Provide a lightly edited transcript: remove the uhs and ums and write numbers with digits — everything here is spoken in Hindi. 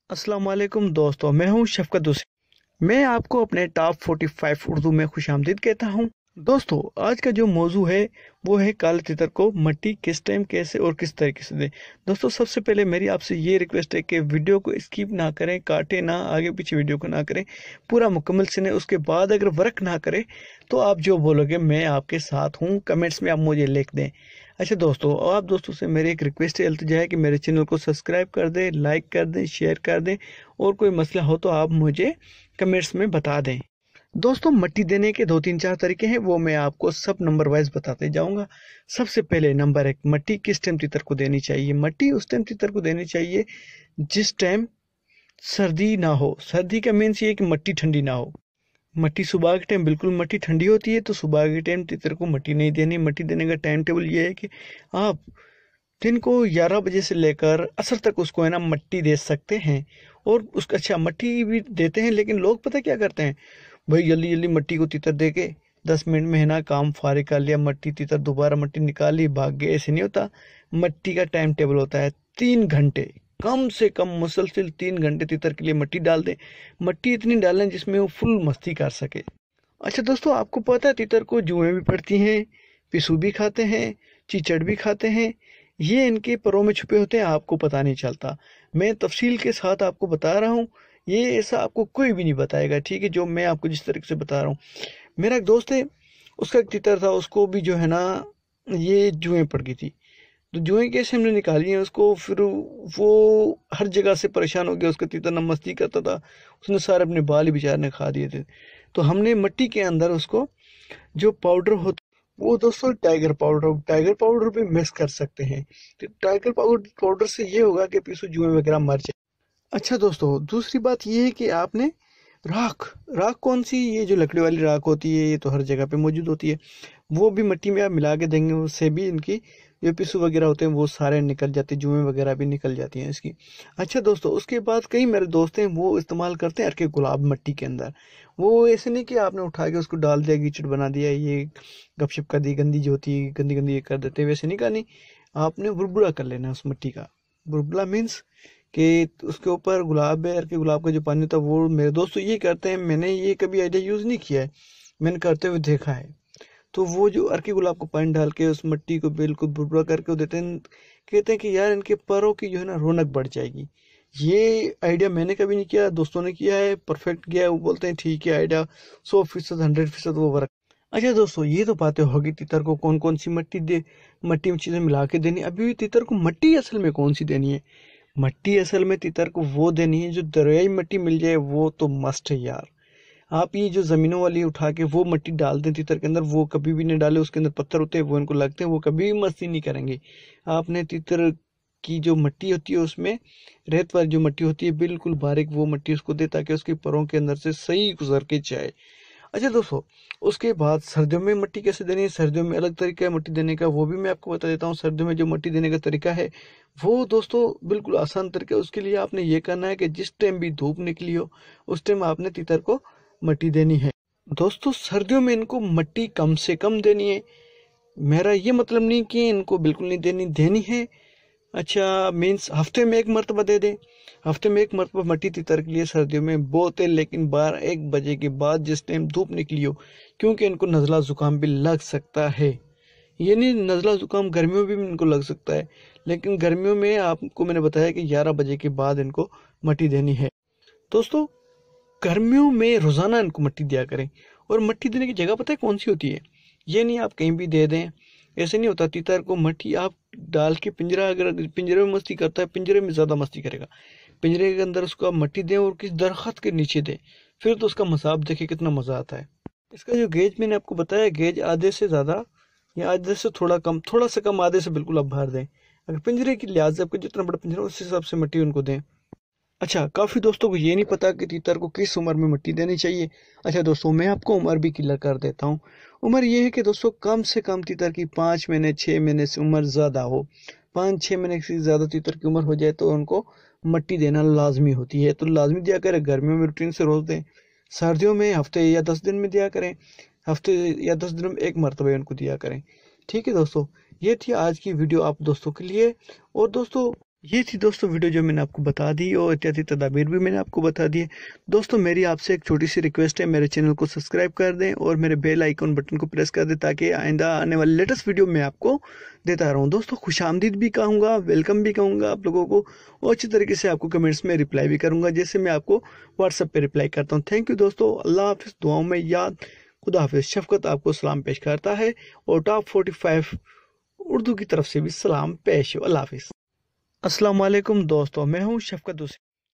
अस्सलाम वालेकुम दोस्तों, मैं हूं शफकत हुसैन। मैं आपको अपने टॉप 45 उर्दू में खुशामदीद कहता हूं। दोस्तों, आज का जो मौजू है वो है काले तितर को मट्टी किस टाइम, कैसे और किस तरीके से दें। दोस्तों, सबसे पहले मेरी आपसे ये रिक्वेस्ट है कि वीडियो को स्किप ना करें, काटें ना, आगे पीछे वीडियो को ना करें, पूरा मुकम्मल सुने। उसके बाद अगर वर्क ना करे तो आप जो बोलोगे मैं आपके साथ हूँ, कमेंट्स में आप मुझे लिख दें। अच्छा दोस्तों, आप दोस्तों से मेरी एक रिक्वेस्ट है, इल्तिजा है कि मेरे चैनल को सब्सक्राइब कर दें, लाइक कर दें, शेयर कर दें, और कोई मसला हो तो आप मुझे कमेंट्स में बता दें। दोस्तों, मट्टी देने के दो तीन चार तरीके हैं, वो मैं आपको सब नंबर वाइज बताते जाऊंगा। सबसे पहले नंबर एक, मट्टी किस टाइम तितर को देनी चाहिए। मट्टी उस टाइम तितर को देनी चाहिए जिस टाइम सर्दी ना हो। सर्दी का मीन्स ये कि मट्टी ठंडी ना हो। मट्टी सुबह के टाइम बिल्कुल मट्टी ठंडी होती है तो सुबह के टाइम तितर को मट्टी नहीं देनी। मट्टी देने का टाइम टेबल ये है कि आप दिन को 11 बजे से लेकर असर तक उसको है ना मट्टी दे सकते हैं। और उसका अच्छा मट्टी भी देते हैं, लेकिन लोग पता क्या करते हैं, भाई जल्दी जल्दी मट्टी को तितर दे के 10 मिनट में है ना काम फारिग कर लिया, मट्टी तितर दोबारा मट्टी निकाली, भाग गए। ऐसे नहीं होता। मट्टी का टाइम टेबल होता है 3 घंटे, कम से कम मुसलसिल 3 घंटे तितर के लिए मट्टी डाल दें। मट्टी इतनी डालें जिसमें वो फुल मस्ती कर सके। अच्छा दोस्तों, आपको पता है तितर को जुएं भी पड़ती हैं, पिसू भी खाते हैं, चीचड़ भी खाते हैं। ये इनके परों में छुपे होते हैं, आपको पता नहीं चलता। मैं तफसील के साथ आपको बता रहा हूँ। ये ऐसा आपको कोई भी नहीं बताएगा, ठीक है, जो मैं आपको जिस तरीके से बता रहा हूँ। मेरा एक दोस्त है, उसका एक तितर था, उसको भी जो है ना ये जुएं पड़ गई थी। तो जुएं कैसे हमने निकाली हैं उसको, फिर वो हर जगह से परेशान हो गया। उसका तीतर न मस्ती करता था, उसने सारे अपने बाल ही बेचारे ने खा दिए थे। तो हमने मिट्टी के अंदर उसको जो पाउडर होता वो दोस्तों टाइगर पाउडर भी मिक्स कर सकते हैं। तो टाइगर पाउडर पाउडर से ये होगा कि पीछे जुएं वगैरह मर जाए। अच्छा दोस्तों, दूसरी बात ये है कि आपने राख राख कौन सी, ये जो लकड़ी वाली राख होती है, ये तो हर जगह पे मौजूद होती है। वो भी मिट्टी में आप मिला के देंगे, उससे भी इनकी जो पिस्सू वगैरह होते हैं वो सारे निकल जाते हैं, जुएं वगैरह भी निकल जाती हैं इसकी। अच्छा दोस्तों, उसके बाद कई मेरे दोस्त हैं वो इस्तेमाल करते हैं अर्के गुलाब मट्टी के अंदर। वो ऐसे नहीं कि आपने उठा के उसको डाल दिया, कीचड़ बना दिया, ये गपशप कर दी, गंदी जो होती है गंदी गंदी ये कर देते हैं, वैसे नहीं करनी। आपने बुरबुरा कर लेना है उस मिट्टी का। बुरबुरा मीन्स कि उसके ऊपर गुलाब है, अर्के गुलाब का जो पानी होता है वो मेरे दोस्त तो ये करते हैं। मैंने ये कभी आइडिया यूज़ नहीं किया है, मैंने करते हुए देखा है। तो वो जो अर्की गुलाब को पानी डाल के उस मिट्टी को बिल्कुल भुरभुरा करके वो देते हैं। कहते हैं कि यार इनके पैरों की जो है ना रौनक बढ़ जाएगी। ये आइडिया मैंने कभी नहीं किया, दोस्तों ने किया है, परफेक्ट गया है। वो बोलते हैं ठीक है आइडिया 100%, 100% वो वर्क। अच्छा दोस्तों, ये तो बातें होगी तितर को कौन कौन सी मट्टी दे, मट्टी में चीज़ें मिला के देनी। अभी भी तितर को मट्टी असल में कौन सी देनी है। मट्टी असल में तितर को वो देनी है जो दरियाई मट्टी मिल जाए, वो तो मस्ट है यार। आप ये जो ज़मीनों वाली उठा के वो मिट्टी डाल दें तितर के अंदर, वो कभी भी नहीं डाले। उसके अंदर पत्थर होते हैं, वो इनको लगते हैं, वो कभी भी मस्ती नहीं करेंगे। आपने तितर की जो मिट्टी होती है उसमें रेत वाली जो मिट्टी होती है बिल्कुल बारीक वो मिट्टी उसको दे, ताकि उसके परों के अंदर से सही गुजर के जाए। अच्छा दोस्तों, उसके बाद सर्दियों में मिट्टी कैसे देनी है। सर्दियों में अलग तरीका है मिट्टी देने का, वो भी मैं आपको बता देता हूँ। सर्दियों में जो मिट्टी देने का तरीका है वो दोस्तों बिल्कुल आसान तरीका है। उसके लिए आपने ये करना है कि जिस टाइम भी धूप निकली हो उस टाइम आपने तितर को मिट्टी देनी है। दोस्तों, सर्दियों में इनको मिट्टी कम से कम देनी है। मेरा ये मतलब नहीं कि इनको बिल्कुल नहीं देनी, देनी है। अच्छा मीन्स हफ्ते में एक मरतबा दे दें। हफ्ते में एक मरतबा मट्टी तितर के लिए सर्दियों में बहुत है, लेकिन 12-1 बजे के बाद जिस टाइम धूप निकली हो, क्योंकि इनको नज़ला ज़ुकाम भी लग सकता है। ये नहीं, नज़ला ज़ुकाम गर्मियों में भी इनको लग सकता है, लेकिन गर्मियों में आपको मैंने बताया कि 11 बजे के बाद इनको मट्टी देनी है। दोस्तों, गर्मियों में रोज़ाना इनको मिट्टी दिया करें। और मिट्टी देने की जगह पता है कौन सी होती है। ये नहीं आप कहीं भी दे दें, ऐसे नहीं होता। तीतर को मिट्टी आप डाल के पिंजरा, अगर पिंजरे में मस्ती करता है, पिंजरे में ज़्यादा मस्ती करेगा। पिंजरे के अंदर उसको आप मिट्टी दें और किस दरख्त के नीचे दें, फिर तो उसका मसाब देखिए कितना मज़ा आता है। इसका जो गेज मैंने आपको बताया, गेज आधे से ज़्यादा या आधे से थोड़ा कम, थोड़ा सा कम, आधे से बिल्कुल आप भर दें। अगर पिंजरे की लिहाज से आपको जितना बड़ा पिंजरा उस हिसाब से मिट्टी उनको दें। अच्छा, काफ़ी दोस्तों को ये नहीं पता कि तीतर को किस उम्र में मिट्टी देनी चाहिए। अच्छा दोस्तों, मैं आपको उम्र भी क्लियर कर देता हूँ। उम्र ये है कि दोस्तों कम से कम तीतर की 5 महीने 6 महीने से उम्र ज़्यादा हो। 5-6 महीने से ज़्यादा तीतर की उम्र हो जाए तो उनको मिट्टी देना लाजमी होती है। तो लाजमी दिया करें, गर्मियों में रूटीन से रोज़ दें। सर्दियों में हफ्ते या 10 दिन में दिया करें, हफ्ते या 10 दिनों में एक मरतबा उनको दिया करें। ठीक है दोस्तों, ये थी आज की वीडियो आप दोस्तों के लिए। और दोस्तों ये थी दोस्तों वीडियो जो मैंने आपको बता दी और इत्यादि तदाबीर भी मैंने आपको बता दी है। दोस्तों मेरी आपसे एक छोटी सी रिक्वेस्ट है, मेरे चैनल को सब्सक्राइब कर दें और मेरे बेल आइकन बटन को प्रेस कर दें ताकि आइंदा आने वाले लेटेस्ट वीडियो मैं आपको देता रहूं। दोस्तों खुशामदीद भी कहूँगा, वेलकम भी कहूँगा आप लोगों को, और अच्छी तरीके से आपको कमेंट्स में रिप्लाई भी करूँगा जैसे मैं आपको व्हाट्सएप पर रिप्लाई करता हूँ। थैंक यू दोस्तों, अल्लाह हाफिज़, दुआओं में याद, खुदा हाफिज़। शफकत आपको सलाम पेश करता है और टॉप 45 उर्दू की तरफ से भी सलाम पेश हो। अल्लाह हाफिज़। अस्सलाम वालेकुम दोस्तों, मैं हूं शफकत।